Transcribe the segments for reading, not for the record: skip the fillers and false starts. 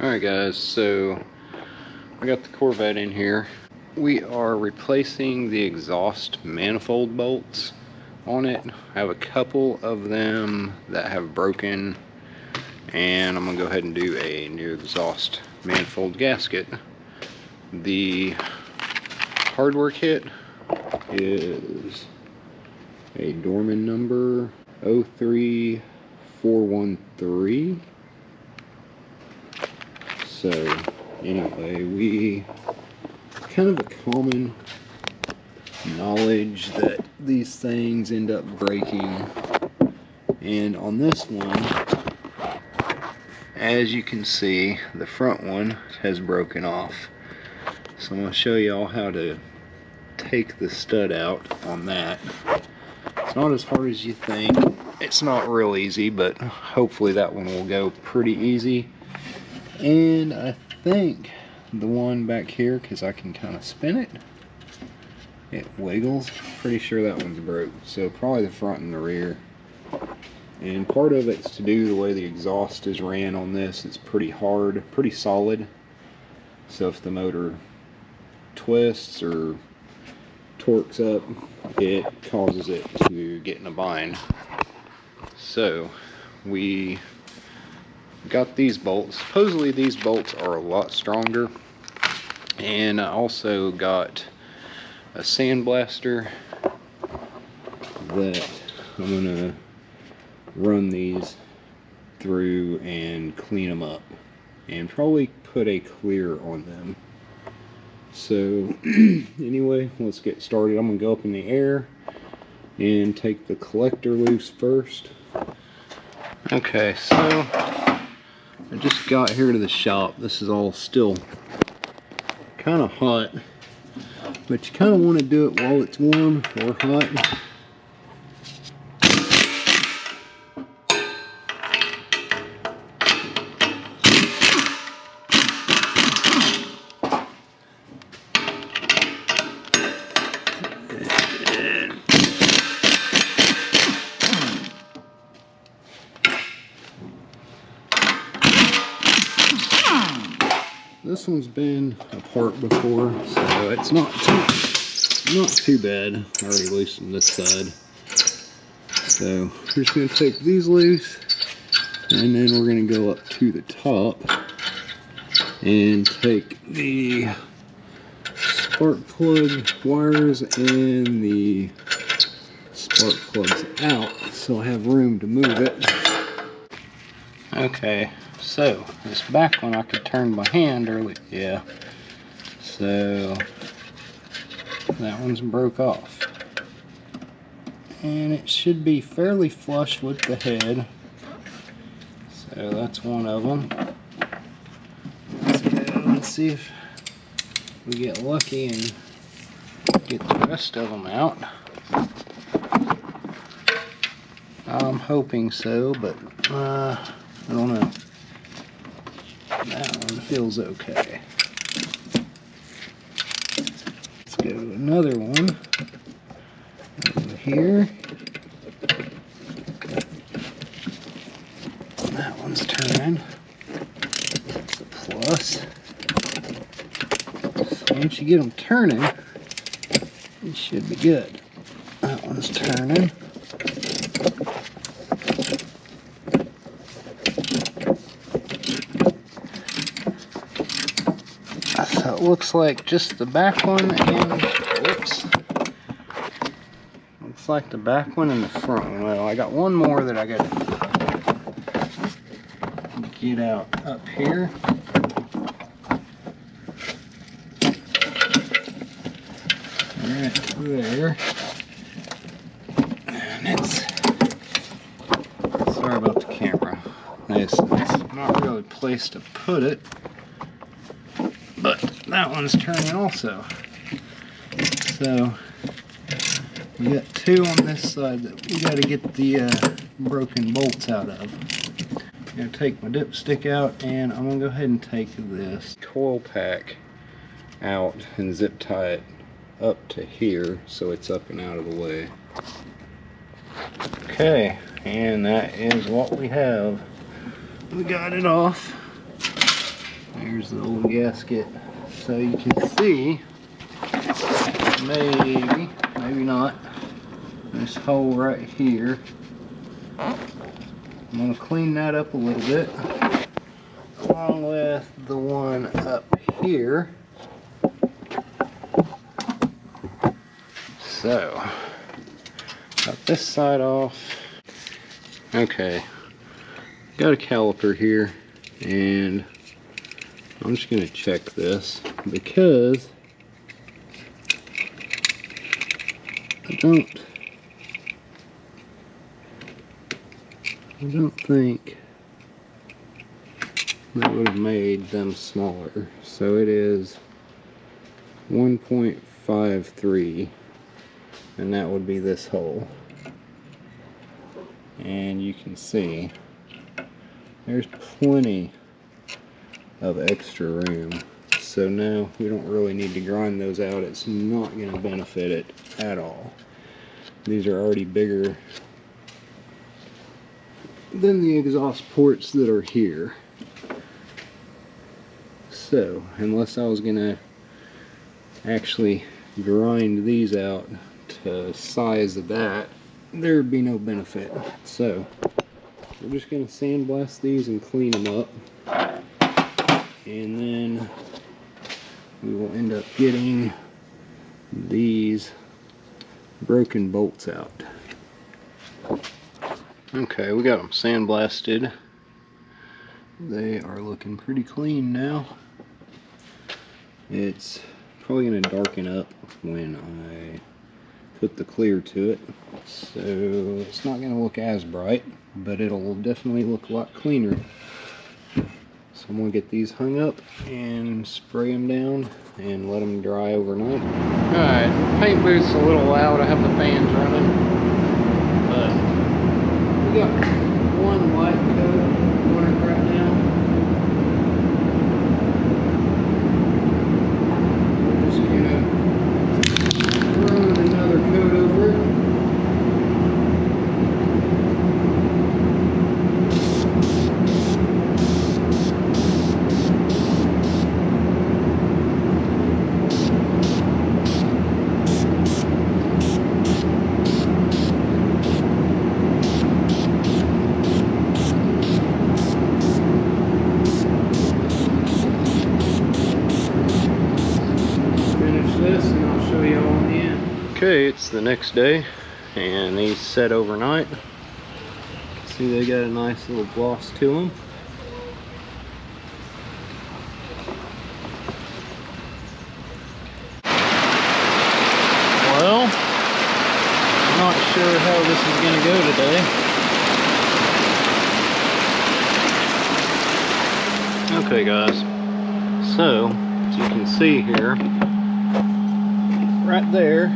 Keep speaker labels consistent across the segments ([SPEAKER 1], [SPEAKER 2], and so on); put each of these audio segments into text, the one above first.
[SPEAKER 1] Alright guys, so I got the Corvette in here. We are replacing the exhaust manifold bolts on it. I have a couple of them that have broken, and I'm gonna go ahead and do a new exhaust manifold gasket. The hardware kit is a Dorman number 03413. So anyway, we kind of a common knowledge that these things end up breaking, and on this one, as you can see, the front one has broken off. So I'm going to show you all how to take the stud out on that. It's not as hard as you think. It's not real easy, but hopefully that one will go pretty easy. And I think the one back here, because I can kind of spin it, it wiggles. Pretty sure that one's broke. So probably the front and the rear. And part of it's to do the way the exhaust is ran on this. It's pretty hard, pretty solid. So if the motor twists or torques up, it causes it to get in a bind. So we got these bolts. Supposedly these bolts are a lot stronger, and I also got a sandblaster that I'm gonna run these through and clean them up and probably put a clear on them. So anyway, let's get started. I'm gonna go up in the air and take the collector loose first. Okay, so I just got here to the shop. This is all still kind of hot, but you kind of want to do it while it's warm or hot. This one's been apart before, so it's not too bad. I already loosened this side. So we're just going to take these loose, and then we're going to go up to the top and take the spark plug wires and the spark plugs out so I have room to move it. Okay. So, this back one I could turn by hand earlier. Yeah. So, that one's broke off. And it should be fairly flush with the head. So, that's one of them. Let's go and see if we get lucky and get the rest of them out. I'm hoping so, but I don't know. That one feels okay. Let's go to another one over here. That one's turning. That's a plus. So once you get them turning, it should be good. That one's turning. So it looks like just the back one and, whoops, looks like the back one and the front one. Well, I got one more that I got to get out up here. Right there. And it's, sorry about the camera. It's not really a place to put it. But that one's turning also. So we got two on this side that we got to get the broken bolts out of. I'm going to take my dipstick out, and I'm going to go ahead and take this coil pack out and zip tie it up to here so it's up and out of the way. Okay, and that is what we have. We got it off. Here's the old gasket. So you can see, maybe not, this hole right here. I'm going to clean that up a little bit, along with the one up here. So, got this side off. Okay, got a caliper here, and I'm just going to check this because I don't think that would have made them smaller. So it is 1.53, and that would be this hole. And you can see there's plenty of extra room. So now we don't really need to grind those out. It's not going to benefit it at all. These are already bigger than the exhaust ports that are here. So unless I was going to actually grind these out to size of that, there would be no benefit. So we're just going to sandblast these and clean them up, and then we will end up getting these broken bolts out. Okay, we got them sandblasted. They are looking pretty clean now. It's probably going to darken up when I put the clear to it, so it's not going to look as bright, but it'll definitely look a lot cleaner. So I'm going to get these hung up and spray them down and let them dry overnight. Alright, paint booth's a little loud. I have the fans running, but we got one light coat on it right now. We're just going to run another coat over it. Okay, it's the next day, and these set overnight. See, they got a nice little gloss to them. Well, I'm not sure how this is going to go today. Okay guys, so as you can see here, right there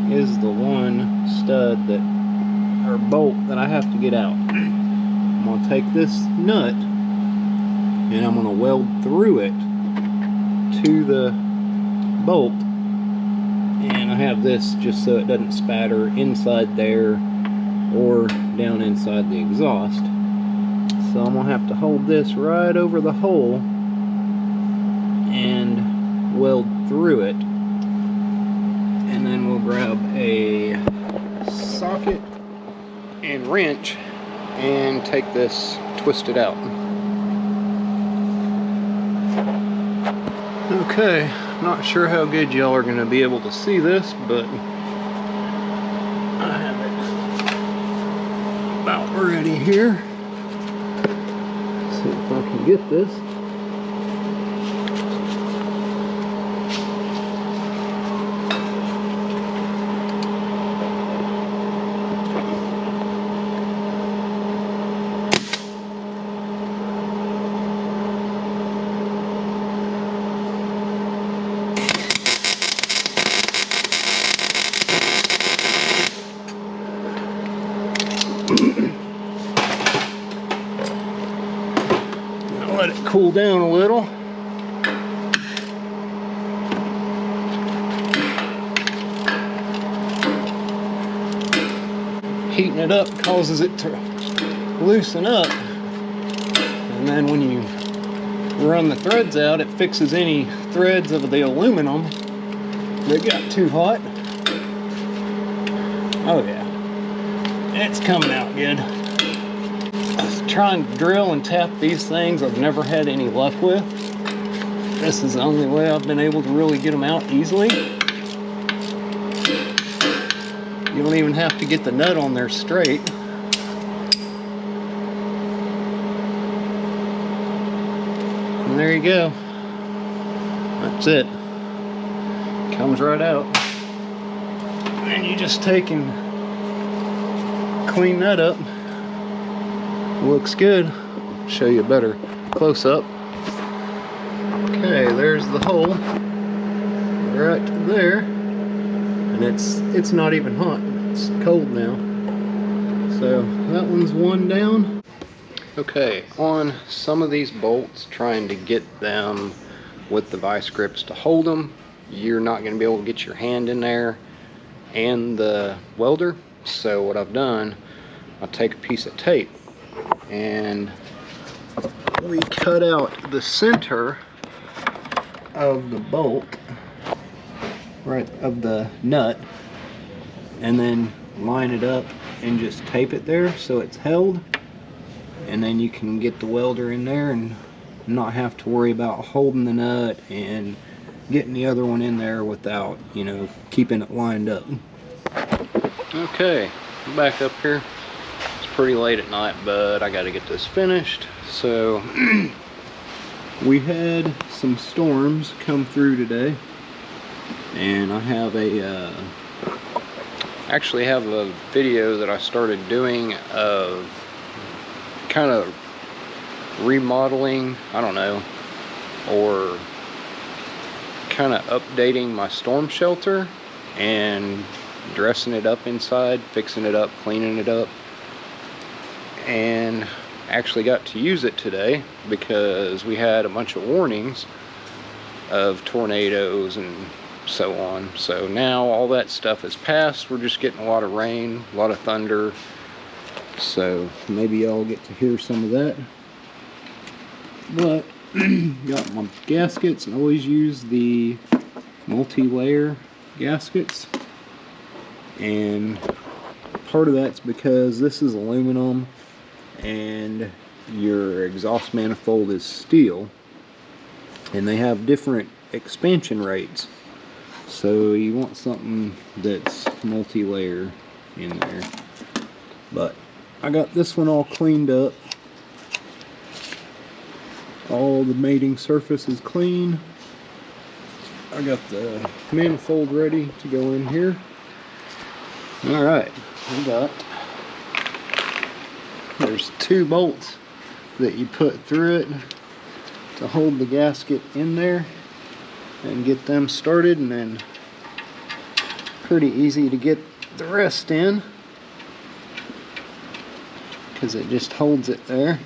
[SPEAKER 1] is the one stud or bolt that I have to get out. I'm going to take this nut and I'm going to weld through it to the bolt, and I have this just so it doesn't spatter inside there or down inside the exhaust. So I'm going to have to hold this right over the hole and weld through it. And then we'll grab a socket and wrench and take this, twist it out. Okay, not sure how good y'all are going to be able to see this, but I have it about ready here. Let's see if I can get this. Let it cool down a little. Heating it up causes it to loosen up, and then when you run the threads out, it fixes any threads of the aluminum that got too hot. Oh yeah, it's coming out good. I was trying to drill and tap these things, I've never had any luck with. This is the only way I've been able to really get them out easily. You don't even have to get the nut on there straight. And there you go. That's it. Comes right out. And you just take and clean that up. Looks good. Show you a better close up. Okay, there's the hole. Right there. And it's not even hot. It's cold now. So that one's one down. Okay, on some of these bolts, trying to get them with the vice grips to hold them, you're not going to be able to get your hand in there and the welder. So what I've done, I'll take a piece of tape and we cut out the center of the bolt, right, of the nut, and then line it up and just tape it there so it's held. And then you can get the welder in there and not have to worry about holding the nut and getting the other one in there without, you know, keeping it lined up. Okay, back up here. It's pretty late at night, but I got to get this finished. So we had some storms come through today, and I have a actually have a video that I started doing of kind of remodeling, I don't know, or kind of updating my storm shelter and dressing it up inside, fixing it up, cleaning it up, and actually got to use it today because we had a bunch of warnings of tornadoes and so on. So now all that stuff is past. We're just getting a lot of rain, a lot of thunder. So maybe y'all get to hear some of that. But got my gaskets, and always use the multi-layer gaskets. And part of that's because this is aluminum and your exhaust manifold is steel, and they have different expansion rates. So you want something that's multi-layer in there. But I got this one all cleaned up. All the mating surface is clean. I got the manifold ready to go in here. Alright, there's two bolts that you put through it to hold the gasket in there and get them started, and then pretty easy to get the rest in because it just holds it there.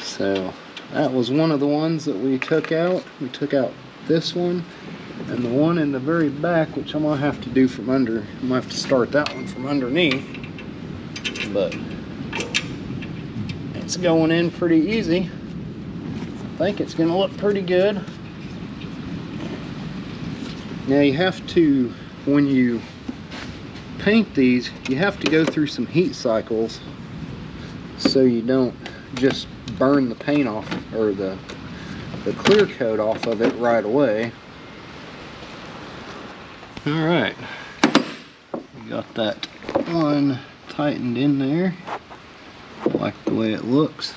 [SPEAKER 1] So that was one of the ones that we took out. We took out this one and the one in the very back, which I'm gonna have to do from under. I'm gonna have to start that one from underneath, but it's going in pretty easy. I think it's gonna look pretty good. Now you have to, when you paint these, you have to go through some heat cycles so you don't just burn the paint off, or the clear coat off of it right away. Alright, we got that one tightened in there. I like the way it looks.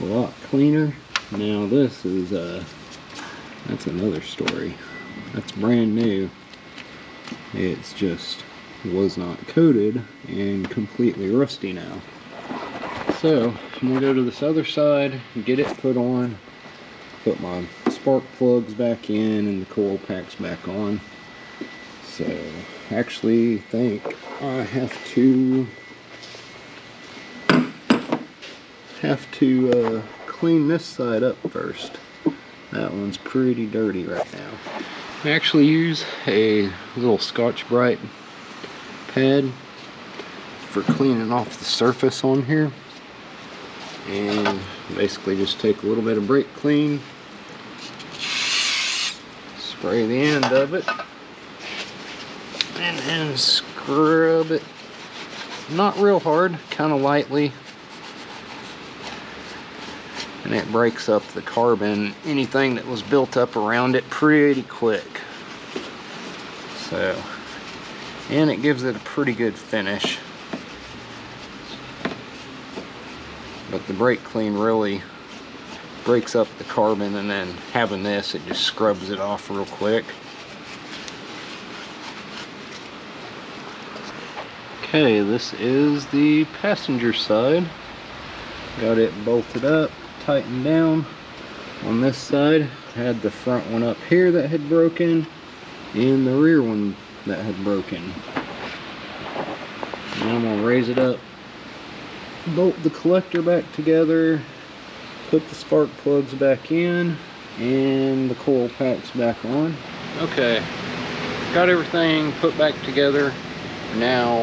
[SPEAKER 1] A lot cleaner. Now this is that's another story. That's brand new. It's just was not coated and completely rusty now. So I'm gonna go to this other side and get it put on, put my spark plugs back in and the coil packs back on. So actually think I have to clean this side up first. That one's pretty dirty right now. I actually use a little Scotch-Brite pad for cleaning off the surface on here. and basically just take a little bit of brake clean, spray the end of it, and then scrub it, not real hard, kind of lightly, and it breaks up the carbon, anything that was built up around it, pretty quick. So, and it gives it a pretty good finish. But the brake clean really breaks up the carbon, and then having this, it just scrubs it off real quick. Okay, this is the passenger side. Got it bolted up, tightened down. On this side, had the front one up here that had broken, and the rear one that had broken. Now I'm gonna raise it up, bolt the collector back together, put the spark plugs back in, and the coil packs back on. Okay, got everything put back together. Now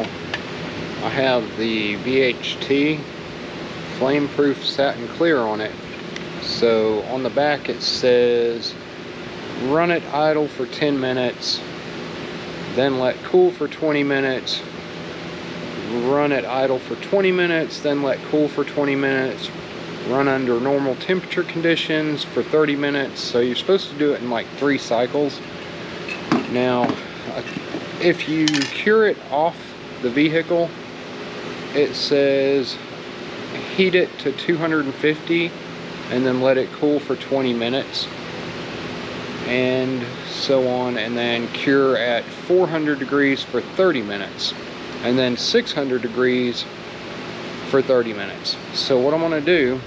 [SPEAKER 1] I have the VHT flame-proof satin clear on it. So on the back it says run it idle for 10 minutes, then let cool for 20 minutes, run it idle for 20 minutes, then let cool for 20 minutes, run under normal temperature conditions for 30 minutes. So you're supposed to do it in like 3 cycles. Now, if you cure it off the vehicle, it says heat it to 250 and then let it cool for 20 minutes, and so on, and then cure at 400 degrees for 30 minutes, and then 600 degrees for 30 minutes. So what I'm going to do,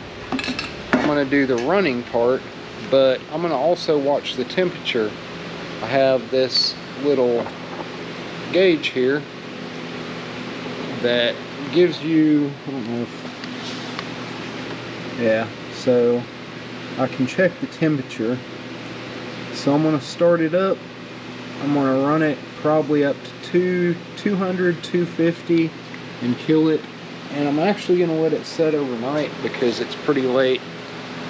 [SPEAKER 1] I'm going to do the running part, but I'm going to also watch the temperature. I have this little gauge here that gives you, I don't know if, yeah, so I can check the temperature. So I'm going to start it up. I'm going to run it probably up to 200, 250 and kill it. And I'm actually going to let it set overnight because it's pretty late.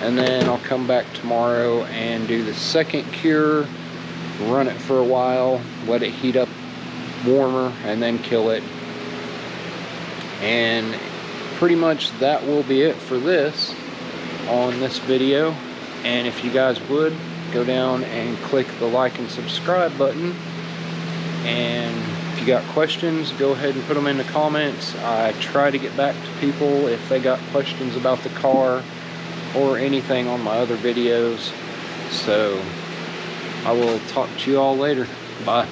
[SPEAKER 1] And then I'll come back tomorrow and do the second cure, run it for a while, let it heat up warmer, and then kill it. And pretty much that will be it for this on this video. And if you guys would go down and click the like and subscribe button, and if you got questions, go ahead and put them in the comments. I try to get back to people if they got questions about the car or anything on my other videos. So I will talk to you all later. Bye.